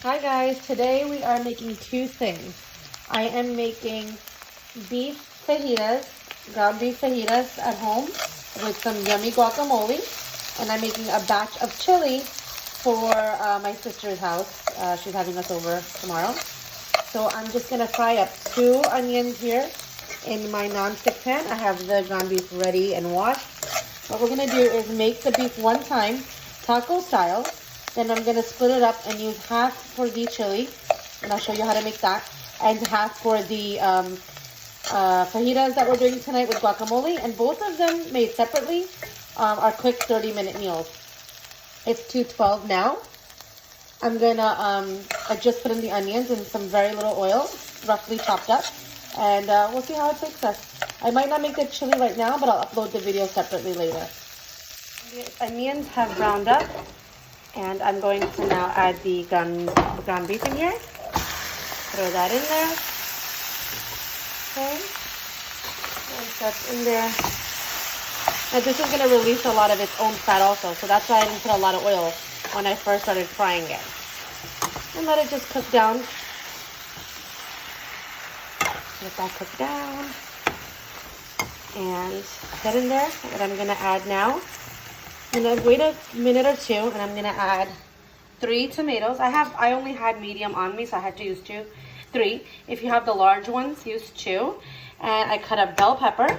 Hi guys, today we are making two things. I am making beef fajitas, ground beef fajitas at home with some yummy guacamole. And I'm making a batch of chili for my sister's house. She's having us over tomorrow. So I'm just gonna fry up 2 onions here in my non-stick pan. I have the ground beef ready and washed. What we're gonna do is make the beef one time, taco style. Then I'm gonna split it up and use half for the chili, and I'll show you how to make that, and half for the fajitas that we're doing tonight with guacamole. And both of them made separately are quick 30-minute meals. It's 2:12 now. I'm gonna I just put in the onions and some very little oil, roughly chopped up, and we'll see how it takes us. I might not make the chili right now, but I'll upload the video separately later. The onions have browned up, and I'm going to now add the ground beef in here. Throw that in there. Okay. Once that's in there. Now this is going to release a lot of its own fat also, so that's why I didn't put a lot of oil when I first started frying it. And let it just cook down. Let that cook down. And get in there. What I'm going to add now. I'm gonna wait a minute or two, and I'm gonna add 3 tomatoes. I only had medium on me, so I had to use 3. If you have the large ones, use 2. And I cut up bell pepper.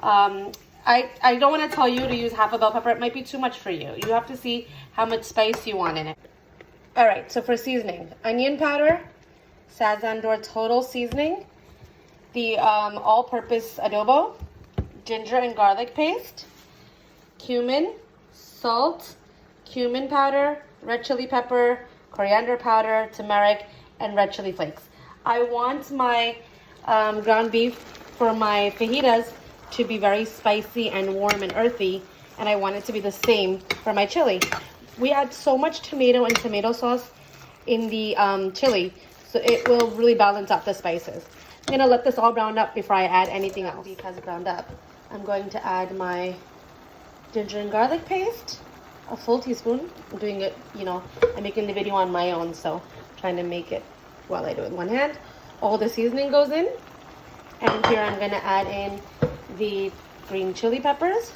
I don't want to tell you to use half a bell pepper. It might be too much for you. You have to see how much spice you want in it. All right, so for seasoning, onion powder, Sazandor Total Seasoning, the all-purpose adobo, ginger and garlic paste, cumin, salt, cumin powder, red chili pepper, coriander powder, turmeric, and red chili flakes. I want my ground beef for my fajitas to be very spicy and warm and earthy, and I want it to be the same for my chili. We add so much tomato and tomato sauce in the chili, so it will really balance out the spices. I'm gonna let this all brown up before I add anything else. Beef has browned up. I'm going to add my ginger and garlic paste, a full teaspoon. I'm doing it, I'm making the video on my own, so I'm trying to make it while I do it with one hand. All the seasoning goes in, and here I'm gonna add in the green chili peppers.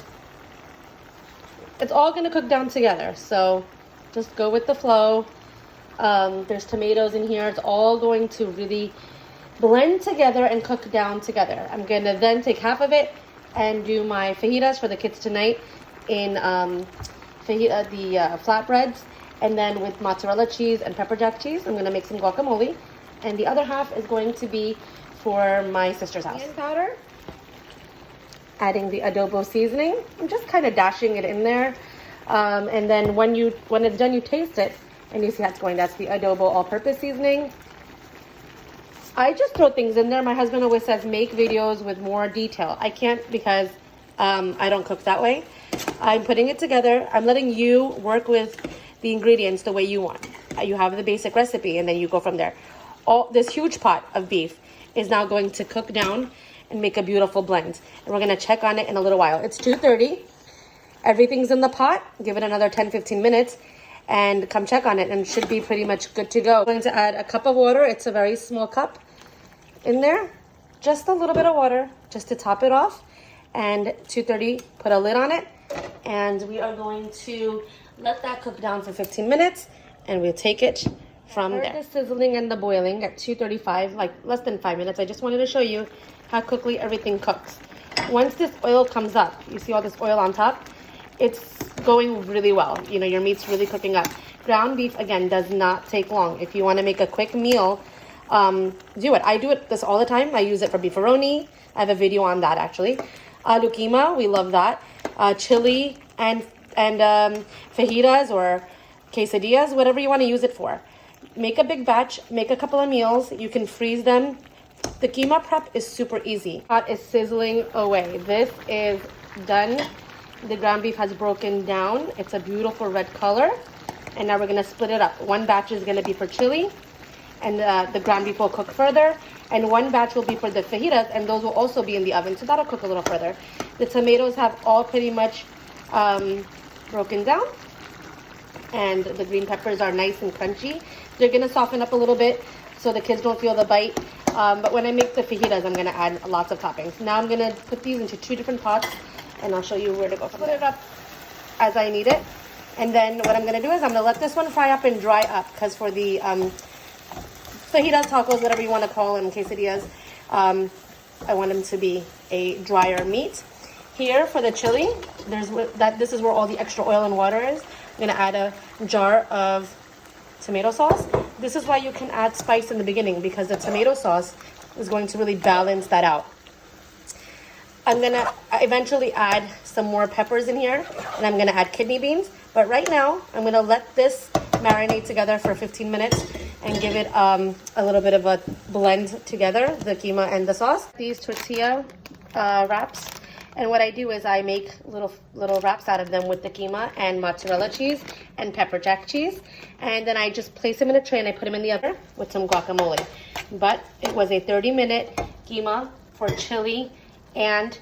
It's all gonna cook down together, so just go with the flow. There's tomatoes in here. It's all going to really blend together and cook down together. I'm gonna then take half of it and do my fajitas for the kids tonight in the flatbreads, and then with mozzarella cheese and pepper jack cheese, I'm going to make some guacamole, and the other half is going to be for my sister's house. Onion powder, adding the adobo seasoning. I'm just kind of dashing it in there, and then when it's done, you taste it, and you see how it's going. That's the adobo all-purpose seasoning. I just throw things in there. My husband always says, make videos with more detail. I can't because I don't cook that way. I'm putting it together. I'm letting you work with the ingredients the way you want. You have the basic recipe, and then you go from there. This huge pot of beef is now going to cook down and make a beautiful blend. And we're going to check on it in a little while. It's 2:30. Everything's in the pot. Give it another 10-15 minutes. And come check on it, and it should be pretty much good to go. I'm going to add a cup of water. It's a very small cup in there. Just a little bit of water just to top it off. And 2:30, put a lid on it. And we are going to let that cook down for 15 minutes, and we'll take it from there. The sizzling and the boiling at 2:35, like less than 5 minutes. I just wanted to show you how quickly everything cooks. Once this oil comes up, you see all this oil on top, it's going really well. Your meat's really cooking up. Ground beef, again, does not take long. If you want to make a quick meal, do it. I do this all the time. I use it for beefaroni. I have a video on that, actually. Aloo keema, we love that. Chili and fajitas or quesadillas, whatever you want to use it for. Make a big batch, make a couple of meals. You can freeze them. The keema prep is super easy. Pot is sizzling away. This is done. The ground beef has broken down. It's a beautiful red color. And now we're going to split it up. One batch is going to be for chili, and the ground beef will cook further. And one batch will be for the fajitas, and those will also be in the oven, so that'll cook a little further. The tomatoes have all pretty much broken down, and the green peppers are nice and crunchy. They're gonna soften up a little bit so the kids don't feel the bite. But when I make the fajitas, I'm gonna add lots of toppings. Now I'm gonna put these into 2 different pots, and I'll show you where to go. Put it up as I need it. And then what I'm gonna do is I'm gonna let this one fry up and dry up, because for the fajitas, tacos, whatever you wanna call them, quesadillas, I want them to be a drier meat. Here for the chili, this is where all the extra oil and water is. I'm gonna add a jar of tomato sauce. This is why you can add spice in the beginning, because the tomato sauce is going to really balance that out. I'm gonna eventually add some more peppers in here, and I'm gonna add kidney beans. But right now, I'm gonna let this marinate together for 15 minutes and give it a little bit of a blend together, the keema and the sauce. These tortilla wraps, and what I do is I make little wraps out of them with the keema and mozzarella cheese and pepper jack cheese, and then I just place them in a tray and I put them in the oven with some guacamole. But it was a 30-minute keema for chili and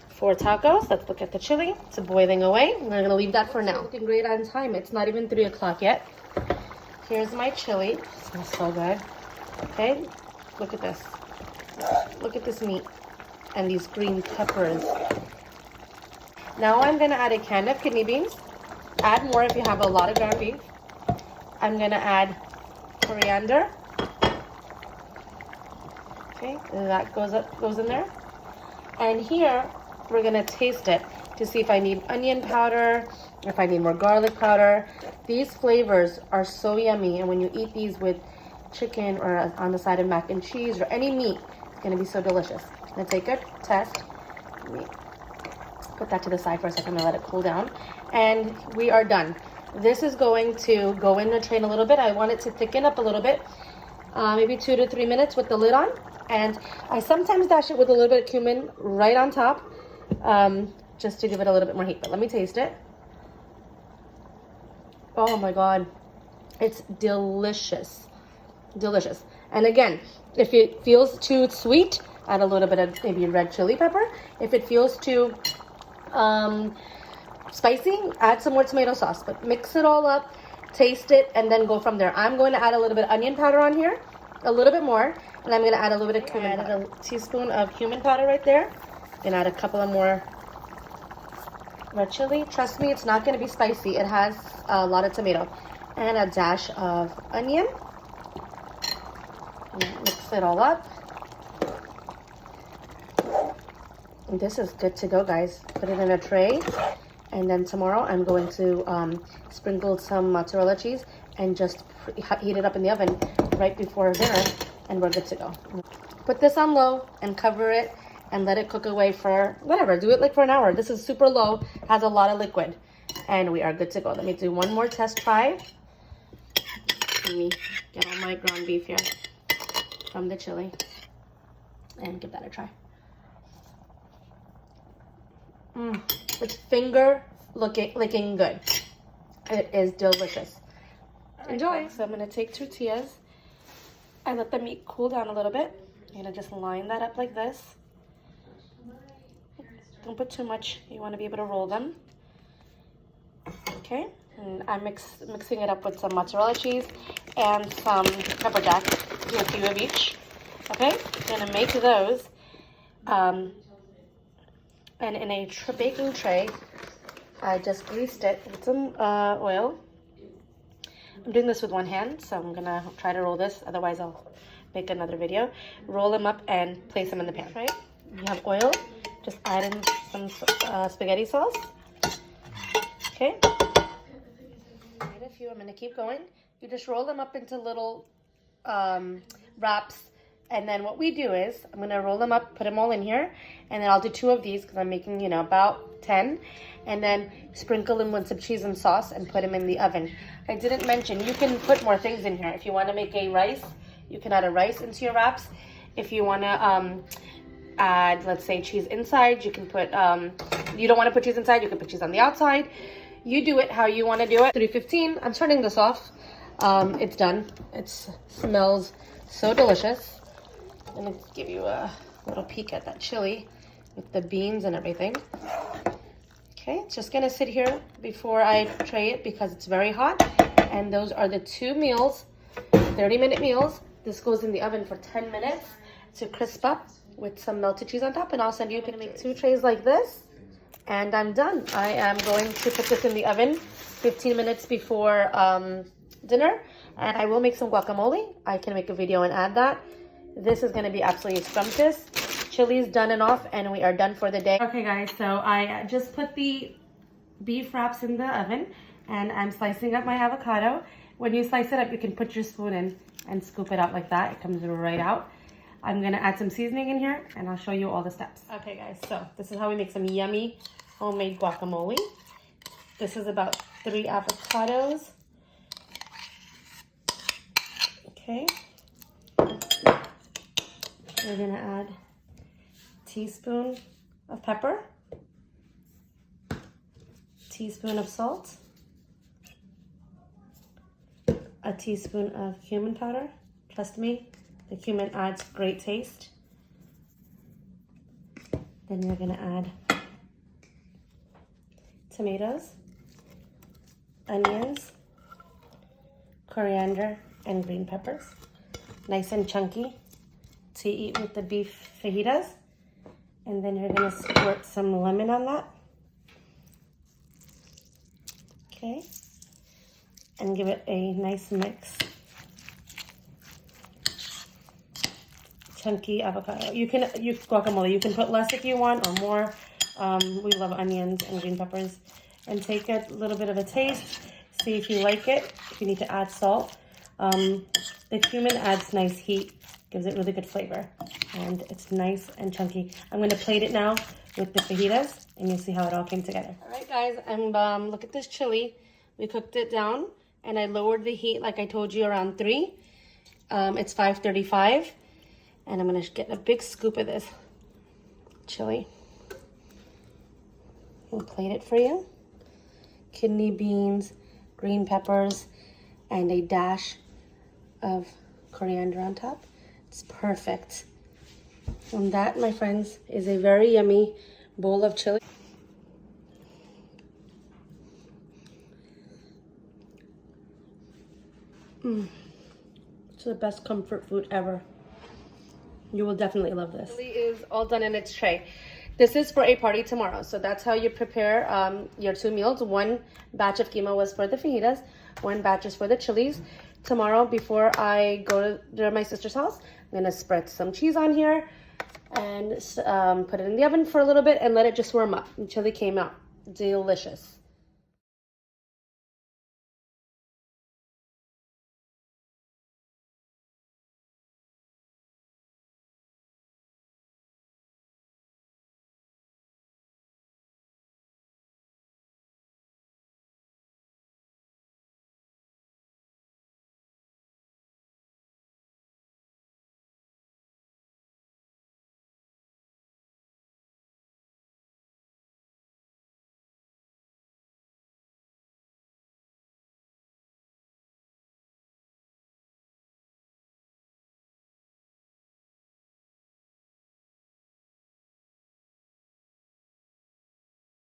for tacos. Let's look at the chili. It's boiling away. I'm gonna leave that for now. Looking great on time. It's not even 3 o'clock yet. Here's my chili. It smells so good. Okay, look at this. Look at this meat and these green peppers. Now I'm gonna add a can of kidney beans. Add more if you have a lot of ground beef. I'm gonna add coriander. Okay, and that goes in there. And here we're gonna taste it to see if I need onion powder, if I need more garlic powder. These flavors are so yummy, and when you eat these with chicken or on the side of mac and cheese or any meat, it's gonna be so delicious. I'm gonna take a test. Let me put that to the side for a second and let it cool down. And we are done. This is going to go in the tray in a little bit. I want it to thicken up a little bit, maybe 2 to 3 minutes with the lid on. And I sometimes dash it with a little bit of cumin right on top, just to give it a little bit more heat. But let me taste it. Oh my God, it's delicious, delicious. And again, if it feels too sweet, add a little bit of maybe red chili pepper. If it feels too spicy, add some more tomato sauce. But mix it all up, taste it, and then go from there. I'm going to add a little bit of onion powder on here, a little bit more, and I'm going to add a little bit of cumin. I added a teaspoon of cumin powder right there, and add a couple of more red chili. Trust me, it's not going to be spicy. It has a lot of tomato. And a dash of onion. Mix it all up. And this is good to go, guys. Put it in a tray. And then tomorrow I'm going to sprinkle some mozzarella cheese and just heat it up in the oven right before dinner, and we're good to go. Put this on low and cover it and let it cook away for whatever. Do it like for an hour. This is super low, has a lot of liquid, and we are good to go. Let me do one more test try. Let me get all my ground beef here from the chili and give that a try. It's finger licking good. It is delicious. Enjoy. So I'm gonna take tortillas. I let the meat cool down a little bit. I'm gonna just line that up like this. Don't put too much. You want to be able to roll them. Okay, and I'm mixing it up with some mozzarella cheese and some pepper jack. Do a few of each. Okay, I'm gonna make those. And in a baking tray, I just greased it with some oil. I'm doing this with one hand, so I'm gonna try to roll this. Otherwise, I'll make another video. Roll them up and place them in the pan. Right? You have oil. Just add in some spaghetti sauce. Okay. Add a few. I'm gonna keep going. You just roll them up into little wraps. And then what we do is, I'm gonna roll them up, put them all in here, and then I'll do 2 of these because I'm making, you know, about 10. And then sprinkle them with some cheese and sauce and put them in the oven. I didn't mention, you can put more things in here. If you wanna make a rice, you can add a rice into your wraps. If you wanna add, let's say, cheese inside, you can put, you don't wanna put cheese inside, you can put cheese on the outside. You do it how you wanna do it. 3:15, I'm turning this off. It's done. It smells so delicious. I'm gonna give you a little peek at that chili with the beans and everything. Okay, it's just gonna sit here before I tray it because it's very hot. And those are the 2 meals 30-minute meals. This goes in the oven for 10 minutes to crisp up with some melted cheese on top, and I'll send you. I'm gonna make 2 trays like this, and I'm done. I am going to put this in the oven 15 minutes before dinner, and I will make some guacamole. I can make a video and add that. This is gonna be absolutely scrumptious. Chili's done and off, and we are done for the day. Okay guys, so I just put the beef wraps in the oven, and I'm slicing up my avocado. When you slice it up, you can put your spoon in and scoop it out like that. It comes right out. I'm gonna add some seasoning in here, and I'll show you all the steps. Okay guys, so this is how we make some yummy homemade guacamole. This is about 3 avocados. Okay. We're gonna add a teaspoon of pepper, teaspoon of salt, a teaspoon of cumin powder. Trust me, the cumin adds great taste. Then we're gonna add tomatoes, onions, coriander, and green peppers. Nice and chunky to eat with the beef fajitas. And then you're gonna squirt some lemon on that. Okay. And give it a nice mix. Chunky avocado. You can use guacamole. You can put less if you want or more. We love onions and green peppers. And take a little bit of a taste. See if you like it. If you need to add salt. The cumin adds nice heat. Gives it really good flavor. And it's nice and chunky. I'm going to plate it now with the fajitas. And you'll see how it all came together. All right, guys. And look at this chili. We cooked it down. And I lowered the heat, like I told you, around 3. It's 5:35. And I'm going to get a big scoop of this chili. I'll plate it for you. Kidney beans, green peppers, and a dash of coriander on top. It's perfect. And that, my friends, is a very yummy bowl of chili. It's the best comfort food ever. You will definitely love this. Chili is all done in its tray. This is for a party tomorrow. So that's how you prepare your 2 meals. 1 batch of quinoa was for the fajitas. 1 batch is for the chilies. Tomorrow, before I go to my sister's house, I'm going to spread some cheese on here and put it in the oven for a little bit and let it just warm up. The chili came out delicious.